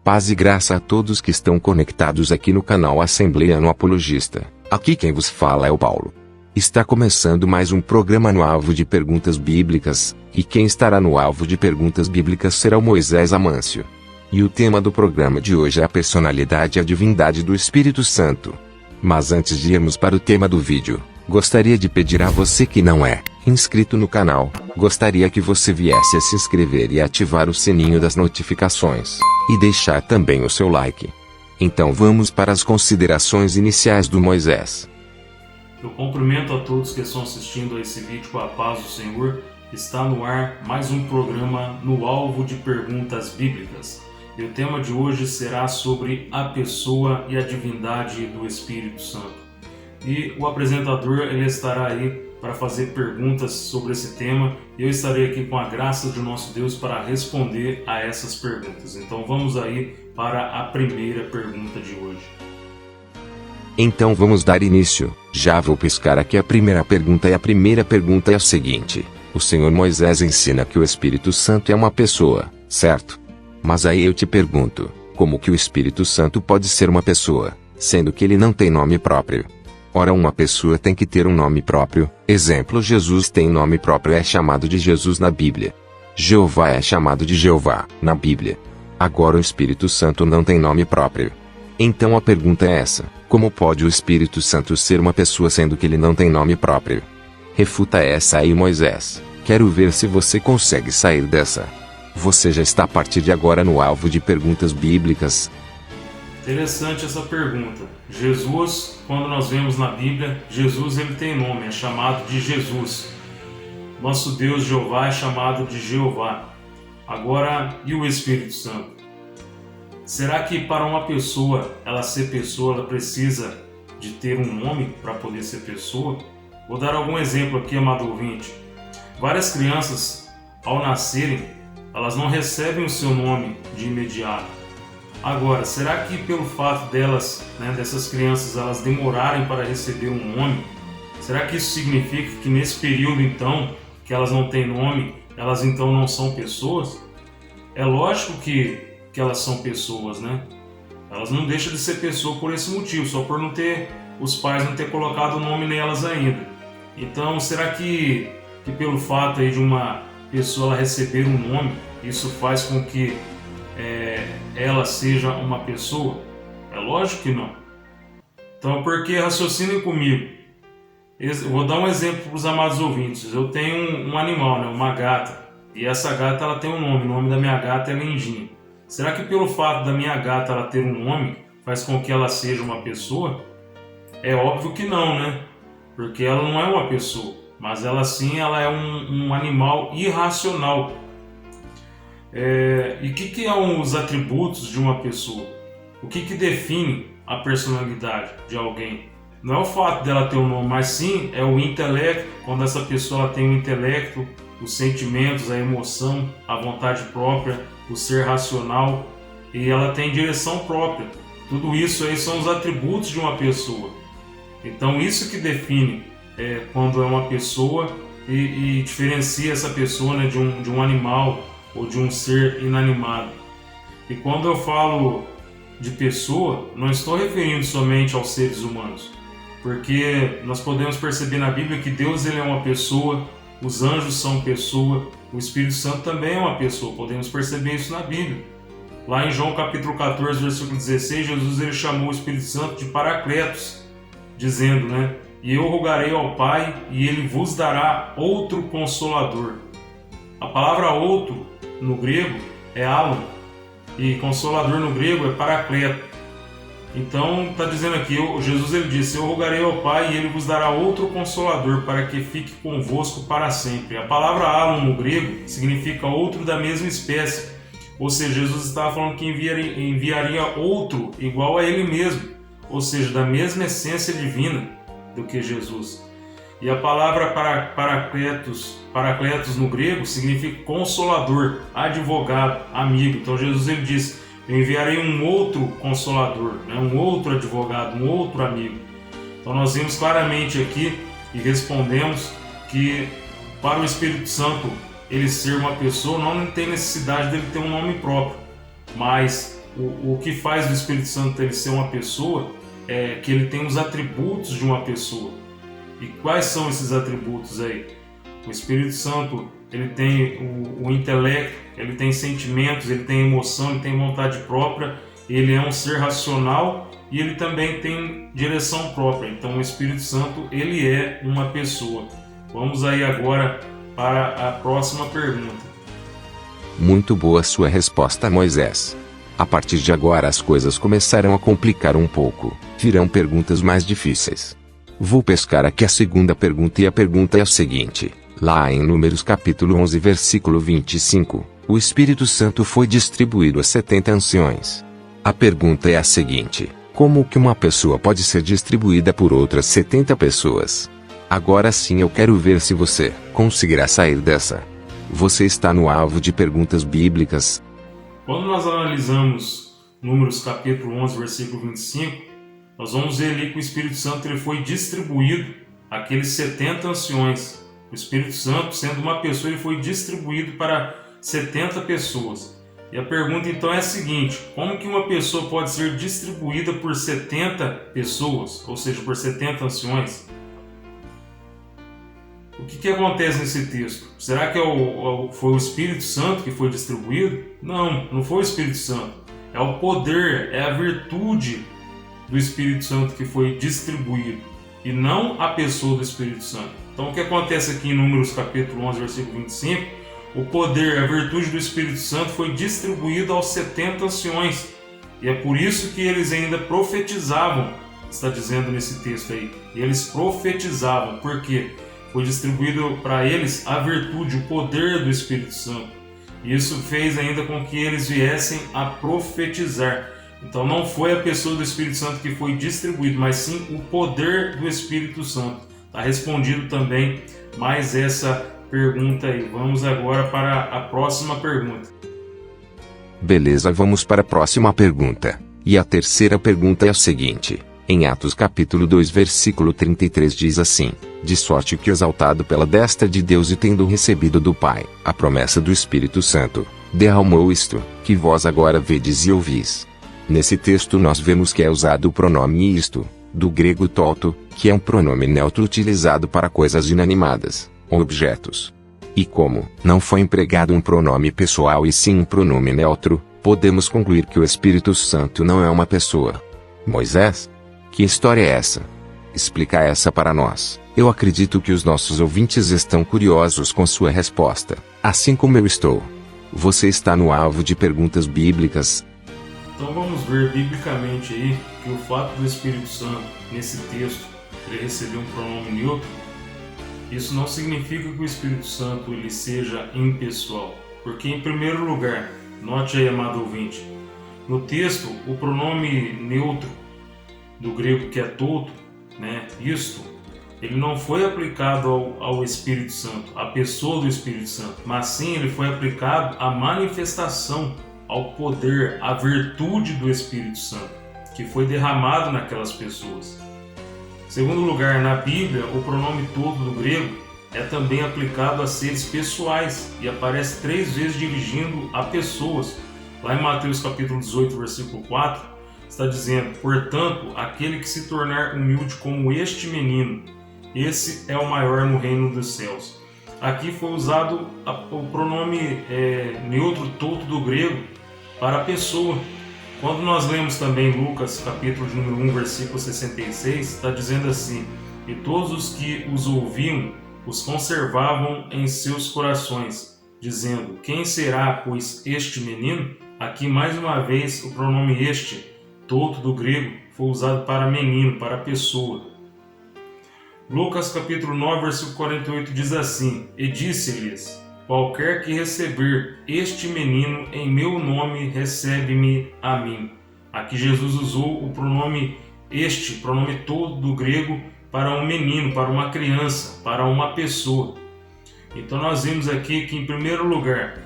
Paz e graça a todos que estão conectados aqui no canal Assembleia no Apologista. Aqui quem vos fala é o Paulo. Está começando mais um programa no alvo de perguntas bíblicas, e quem estará no alvo de perguntas bíblicas será o Moisés Amâncio. E o tema do programa de hoje é a personalidade e a divindade do Espírito Santo. Mas antes de irmos para o tema do vídeo, gostaria de pedir a você que não é inscrito no canal, gostaria que você viesse a se inscrever e ativar o sininho das notificações, e deixar também o seu like. Então vamos para as considerações iniciais do Moisés. Eu cumprimento a todos que estão assistindo a esse vídeo com a paz do Senhor. Está no ar mais um programa no alvo de perguntas bíblicas. E o tema de hoje será sobre a pessoa e a divindade do Espírito Santo. E o apresentador ele estará aí para fazer perguntas sobre esse tema. E eu estarei aqui com a graça de nosso Deus para responder a essas perguntas. Então vamos aí para a primeira pergunta de hoje. Então vamos dar início. Já vou piscar aqui a primeira pergunta, e a primeira pergunta é a seguinte: o Senhor Moisés ensina que o Espírito Santo é uma pessoa, certo? Mas aí eu te pergunto, como que o Espírito Santo pode ser uma pessoa, sendo que ele não tem nome próprio? Ora, uma pessoa tem que ter um nome próprio. Exemplo, Jesus tem nome próprio, é chamado de Jesus na Bíblia. Jeová é chamado de Jeová na Bíblia. Agora o Espírito Santo não tem nome próprio. Então a pergunta é essa: como pode o Espírito Santo ser uma pessoa sendo que ele não tem nome próprio? Refuta essa aí, Moisés. Quero ver se você consegue sair dessa. Você já está a partir de agora no alvo de perguntas bíblicas. Interessante essa pergunta. Jesus, quando nós vemos na Bíblia, Jesus ele tem nome, é chamado de Jesus. Nosso Deus Jeová é chamado de Jeová. Agora, e o Espírito Santo? Será que para uma pessoa, ela ser pessoa, ela precisa de ter um nome para poder ser pessoa? Vou dar algum exemplo aqui, amado ouvinte. Várias crianças, ao nascerem, elas não recebem o seu nome de imediato. Agora, será que pelo fato delas, dessas crianças, elas demorarem para receber um nome, será que isso significa que nesse período, então, que elas não têm nome, elas então não são pessoas? É lógico que elas são pessoas, né? Elas não deixam de ser pessoa por esse motivo, só por não ter, os pais não ter colocado o nome nelas ainda. Então, será que pelo fato aí de uma pessoa ela receber um nome, isso faz com que ela seja uma pessoa? É lógico que não. Então, porque raciocinem comigo. Eu vou dar um exemplo para os amados ouvintes. Eu tenho um animal, uma gata, e essa gata ela tem um nome. O nome da minha gata é Lindinha. Será que pelo fato da minha gata ela ter um nome faz com que ela seja uma pessoa? É óbvio que não, né? Porque ela não é uma pessoa, mas ela sim ela é um animal irracional. E o que são os atributos de uma pessoa? O que define a personalidade de alguém? Não é o fato dela ter um nome, mas sim é o intelecto. Quando essa pessoa ela tem o intelecto, os sentimentos, a emoção, a vontade própria, o ser racional, e ela tem direção própria. Tudo isso aí são os atributos de uma pessoa. Então isso que define quando é uma pessoa e diferencia essa pessoa de um animal ou de um ser inanimado. E quando eu falo de pessoa, não estou referindo somente aos seres humanos, porque nós podemos perceber na Bíblia que Deus ele é uma pessoa, os anjos são pessoa, o Espírito Santo também é uma pessoa, podemos perceber isso na Bíblia. Lá em João capítulo 14, versículo 16, Jesus ele chamou o Espírito Santo de Paracletos, dizendo, e eu rogarei ao Pai e ele vos dará outro Consolador. A palavra outro no grego é alon, e Consolador no grego é Paracleto. Então está dizendo aqui, Jesus ele disse: eu rogarei ao Pai e ele vos dará outro Consolador para que fique convosco para sempre. A palavra alon no grego significa outro da mesma espécie, ou seja, Jesus estava falando que enviaria outro igual a ele mesmo, ou seja, da mesma essência divina do que Jesus. E a palavra paracletos no grego significa consolador, advogado, amigo. Então Jesus ele disse: eu enviarei um outro consolador, um outro advogado, um outro amigo. Então nós vimos claramente aqui e respondemos que para o Espírito Santo ele ser uma pessoa não tem necessidade dele ter um nome próprio, mas O que faz do Espírito Santo ele ser uma pessoa é que ele tem os atributos de uma pessoa. E quais são esses atributos aí? O Espírito Santo ele tem o intelecto, ele tem sentimentos, ele tem emoção, ele tem vontade própria, ele é um ser racional e ele também tem direção própria. Então o Espírito Santo ele é uma pessoa. Vamos aí agora para a próxima pergunta. Muito boa sua resposta, Moisés. A partir de agora as coisas começarão a complicar um pouco. Virão perguntas mais difíceis. Vou pescar aqui a segunda pergunta e a pergunta é a seguinte. Lá em Números capítulo 11 versículo 25, o Espírito Santo foi distribuído a 70 anciões. A pergunta é a seguinte. Como que uma pessoa pode ser distribuída por outras 70 pessoas? Agora sim eu quero ver se você conseguirá sair dessa. Você está no alvo de perguntas bíblicas. Quando nós analisamos Números capítulo 11, versículo 25, nós vamos ver ali que o Espírito Santo ele foi distribuído àqueles 70 anciões. O Espírito Santo, sendo uma pessoa, ele foi distribuído para 70 pessoas. E a pergunta então é a seguinte, como que uma pessoa pode ser distribuída por 70 pessoas, ou seja, por 70 anciões? O que acontece nesse texto? Será que foi o Espírito Santo que foi distribuído? Não, não foi o Espírito Santo. É o poder, é a virtude do Espírito Santo que foi distribuído, e não a pessoa do Espírito Santo. Então o que acontece aqui em Números capítulo 11, versículo 25? O poder, a virtude do Espírito Santo foi distribuído aos 70 anciões. E é por isso que eles ainda profetizavam, está dizendo nesse texto aí. E eles profetizavam, por quê? Foi distribuído para eles a virtude, o poder do Espírito Santo. E isso fez ainda com que eles viessem a profetizar. Então não foi a pessoa do Espírito Santo que foi distribuído, mas sim o poder do Espírito Santo. Está respondido também mais essa pergunta aí. Vamos agora para a próxima pergunta. Beleza, vamos para a próxima pergunta. E a terceira pergunta é a seguinte. Em Atos capítulo 2 versículo 33 diz assim. De sorte que exaltado pela destra de Deus e tendo recebido do Pai a promessa do Espírito Santo, derramou isto, que vós agora vedes e ouvis. Nesse texto nós vemos que é usado o pronome isto, do grego toto, que é um pronome neutro utilizado para coisas inanimadas, ou objetos. E como não foi empregado um pronome pessoal e sim um pronome neutro, podemos concluir que o Espírito Santo não é uma pessoa. Moisés? Que história é essa? Explica essa para nós. Eu acredito que os nossos ouvintes estão curiosos com sua resposta, assim como eu estou. Você está no alvo de perguntas bíblicas. Então vamos ver biblicamente aí que o fato do Espírito Santo, nesse texto, ele receber um pronome neutro, isso não significa que o Espírito Santo ele seja impessoal. Porque em primeiro lugar, note aí, amado ouvinte, no texto o pronome neutro do grego que é toto, isto, ele não foi aplicado ao Espírito Santo, à pessoa do Espírito Santo, mas sim ele foi aplicado à manifestação, ao poder, à virtude do Espírito Santo, que foi derramado naquelas pessoas. Em segundo lugar, na Bíblia, o pronome todo do grego é também aplicado a seres pessoais e aparece 3 vezes dirigindo a pessoas. Lá em Mateus capítulo 18, versículo 4, está dizendo, portanto, aquele que se tornar humilde como este menino, esse é o maior no reino dos céus. Aqui foi usado o pronome neutro toto do grego para a pessoa. Quando nós lemos também Lucas capítulo de número 1, versículo 66, está dizendo assim, e todos os que os ouviam os conservavam em seus corações, dizendo, quem será, pois, este menino? Aqui mais uma vez o pronome este, toto do grego, foi usado para menino, para pessoa. Lucas capítulo 9, versículo 48 diz assim, e disse-lhes, qualquer que receber este menino em meu nome, recebe-me a mim. Aqui Jesus usou o pronome este, pronome todo do grego, para um menino, para uma criança, para uma pessoa. Então nós vimos aqui que em primeiro lugar,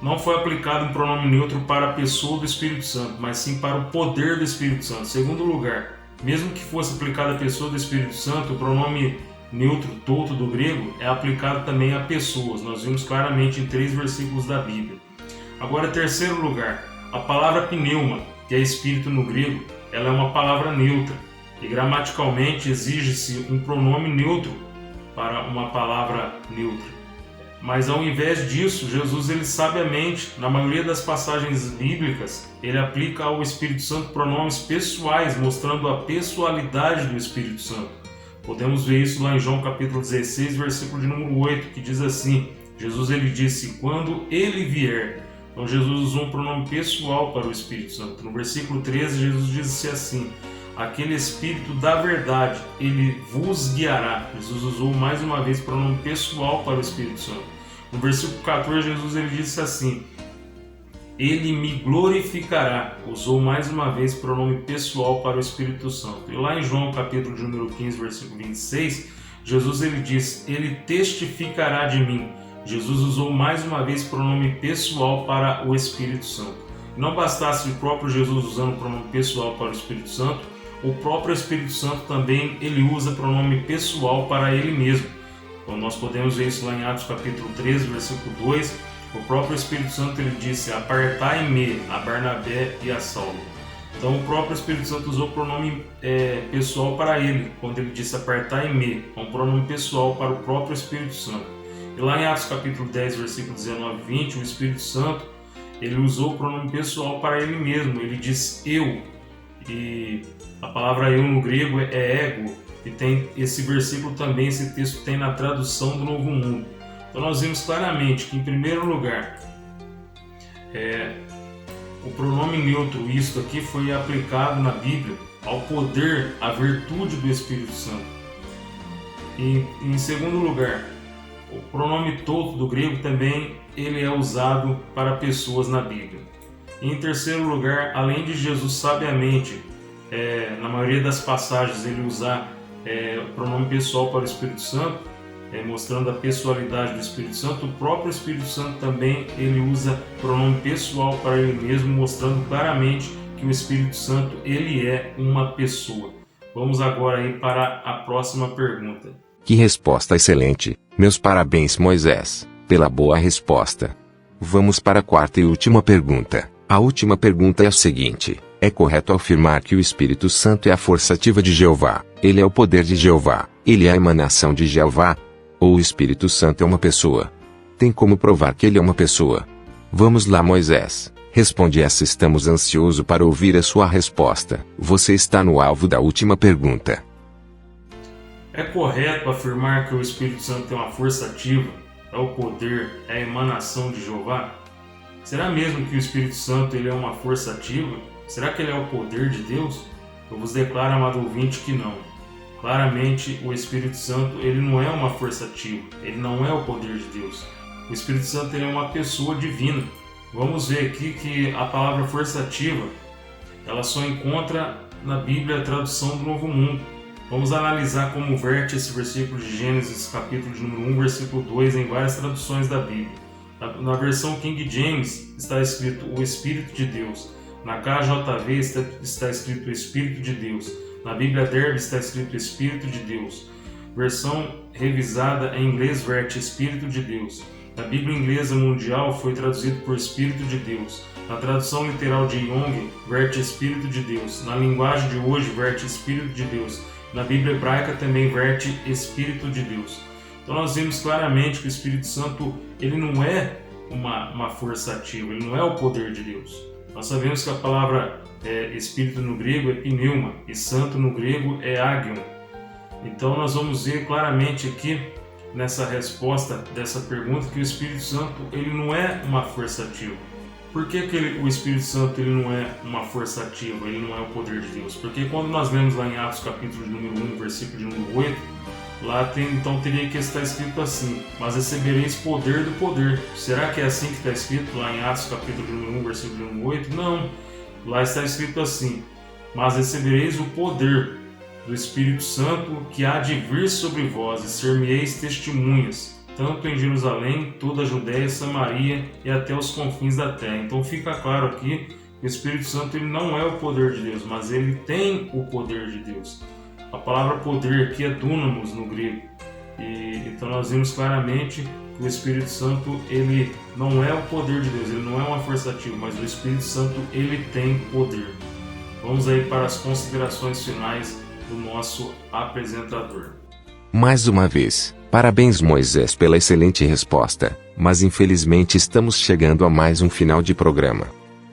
não foi aplicado um pronome neutro para a pessoa do Espírito Santo, mas sim para o poder do Espírito Santo. Em segundo lugar, mesmo que fosse aplicado à pessoa do Espírito Santo, o pronome neutro toto do grego é aplicado também a pessoas. Nós vimos claramente em 3 versículos da Bíblia. Agora, em terceiro lugar, A palavra pneuma, que é espírito no grego, ela é uma palavra neutra e gramaticalmente exige-se um pronome neutro para uma palavra neutra. Mas ao invés disso, Jesus, ele sabiamente, na maioria das passagens bíblicas, ele aplica ao Espírito Santo pronomes pessoais, mostrando a pessoalidade do Espírito Santo. Podemos ver isso lá em João capítulo 16, versículo de número 8, que diz assim: Jesus ele disse, quando ele vier. Então Jesus usou um pronome pessoal para o Espírito Santo. No versículo 13, Jesus disse assim: aquele Espírito da verdade, ele vos guiará. Jesus usou mais uma vez o pronome pessoal para o Espírito Santo. No versículo 14, Jesus ele disse assim: ele me glorificará. Usou mais uma vez o pronome pessoal para o Espírito Santo. E lá em João capítulo de número 15, versículo 26, Jesus ele diz: ele testificará de mim. Jesus usou mais uma vez o pronome pessoal para o Espírito Santo. Não bastasse o próprio Jesus usando o pronome pessoal para o Espírito Santo, o próprio Espírito Santo também ele usa pronome pessoal para ele mesmo. Então nós podemos ver isso lá em Atos capítulo 13, versículo 2. O próprio Espírito Santo ele disse: apartai-me a Barnabé e a Saulo. Então o próprio Espírito Santo usou o pronome pessoal para ele, quando ele disse apartai-me, é um pronome pessoal para o próprio Espírito Santo. E lá em Atos capítulo 10, versículo 19 e 20, o Espírito Santo ele usou o pronome pessoal para ele mesmo. Ele diz eu, e a palavra eu no grego é ego, e tem esse versículo também, esse texto tem na tradução do Novo Mundo. Então nós vimos claramente que, em primeiro lugar, o pronome neutro, isto aqui, foi aplicado na Bíblia ao poder, à virtude do Espírito Santo. E em segundo lugar, o pronome todo do grego também ele é usado para pessoas na Bíblia. E em terceiro lugar, além de Jesus sabiamente, na maioria das passagens, ele usar o pronome pessoal para o Espírito Santo, mostrando a pessoalidade do Espírito Santo, o próprio Espírito Santo também ele usa pronome pessoal para ele mesmo, mostrando claramente que o Espírito Santo ele é uma pessoa. Vamos agora aí para a próxima pergunta. Que resposta excelente! Meus parabéns, Moisés, pela boa resposta. Vamos para a quarta e última pergunta. A última pergunta é a seguinte: é correto afirmar que o Espírito Santo é a força ativa de Jeová? Ele é o poder de Jeová? Ele é a emanação de Jeová? Ou o Espírito Santo é uma pessoa? Tem como provar que ele é uma pessoa? Vamos lá, Moisés. Responde essa, estamos ansiosos para ouvir a sua resposta. Você está no alvo da última pergunta. É correto afirmar que o Espírito Santo é uma força ativa, é o poder, é a emanação de Jeová? Será mesmo que o Espírito Santo ele é uma força ativa? Será que ele é o poder de Deus? Eu vos declaro, amado ouvinte, que não. Claramente, o Espírito Santo ele não é uma força ativa, ele não é o poder de Deus. O Espírito Santo ele é uma pessoa divina. Vamos ver aqui que a palavra força ativa, ela só encontra na Bíblia a tradução do Novo Mundo. Vamos analisar como verte esse versículo de Gênesis, capítulo de número 1, versículo 2, em várias traduções da Bíblia. Na versão King James está escrito o Espírito de Deus. Na KJV está escrito o Espírito de Deus. Na Bíblia Derby está escrito Espírito de Deus. Versão revisada em inglês verte Espírito de Deus. Na Bíblia Inglesa Mundial foi traduzido por Espírito de Deus. Na tradução literal de Young, verte Espírito de Deus. Na linguagem de hoje, verte Espírito de Deus. Na Bíblia Hebraica também verte Espírito de Deus. Então nós vimos claramente que o Espírito Santo ele não é uma força ativa, ele não é o poder de Deus. Nós sabemos que a palavra Espírito no grego é pneuma e Santo no grego é agion. Então nós vamos ver claramente aqui nessa resposta dessa pergunta que o Espírito Santo ele não é uma força ativa. Por que o Espírito Santo ele não é uma força ativa, ele não é o poder de Deus? Porque quando nós lemos lá em Atos capítulo de número 1, versículo de número 8, lá então teria que estar escrito assim: mas recebereis poder do poder. Será que é assim que está escrito lá em Atos capítulo de número 1, versículo de número 8? Não, lá está escrito assim: mas recebereis o poder do Espírito Santo que há de vir sobre vós e ser-me-eis testemunhas, tanto em Jerusalém, toda a Judéia, Samaria e até os confins da terra. Então fica claro aqui que o Espírito Santo ele não é o poder de Deus, mas ele tem o poder de Deus. A palavra poder aqui é dunamis no grego. Então nós vimos claramente que o Espírito Santo, ele não é o poder de Deus, ele não é uma força ativa, mas o Espírito Santo, ele tem poder. Vamos aí para as considerações finais do nosso apresentador. Mais uma vez, parabéns Moisés pela excelente resposta, mas infelizmente estamos chegando a mais um final de programa.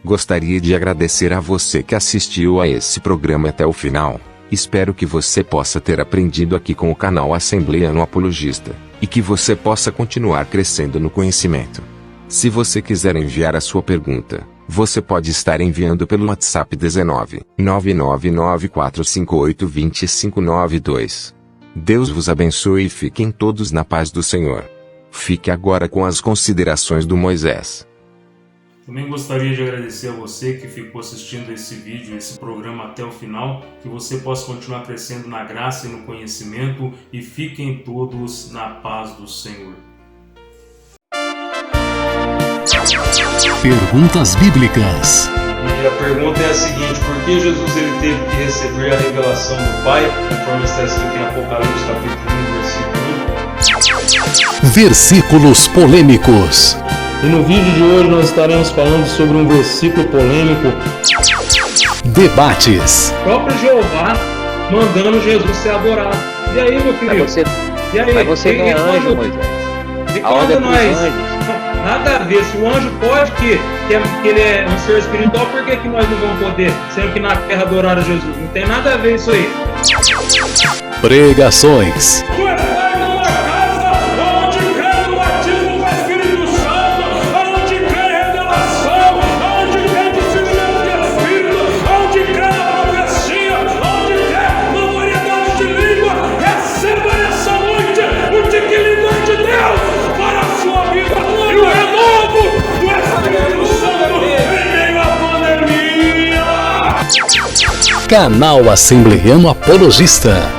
Gostaria de agradecer a você que assistiu a esse programa até o final. Espero que você possa ter aprendido aqui com o canal Assembleia no Apologista, e que você possa continuar crescendo no conhecimento. Se você quiser enviar a sua pergunta, você pode estar enviando pelo WhatsApp 19 999-458-2592. Deus vos abençoe e fiquem todos na paz do Senhor. Fique agora com as considerações do Moisés. Também gostaria de agradecer a você que ficou assistindo esse vídeo, esse programa até o final, que você possa continuar crescendo na graça e no conhecimento, e fiquem todos na paz do Senhor. Perguntas bíblicas. E a pergunta é a seguinte: por que Jesus ele teve que receber a revelação do Pai, conforme está escrito em Apocalipse capítulo 1, versículo 1? Versículos polêmicos. E no vídeo de hoje nós estaremos falando sobre um versículo polêmico. Debates. O próprio Jeová mandando Jesus ser adorado. E aí, meu filho? Mas você não é anjo, Moisés. E quando nós... Nada a ver. Se o anjo pode, que ele é um ser espiritual, por que nós não vamos poder? Sendo que na terra adoraram Jesus. Não tem nada a ver isso aí. Pregações. Canal Assembleiano Apologista.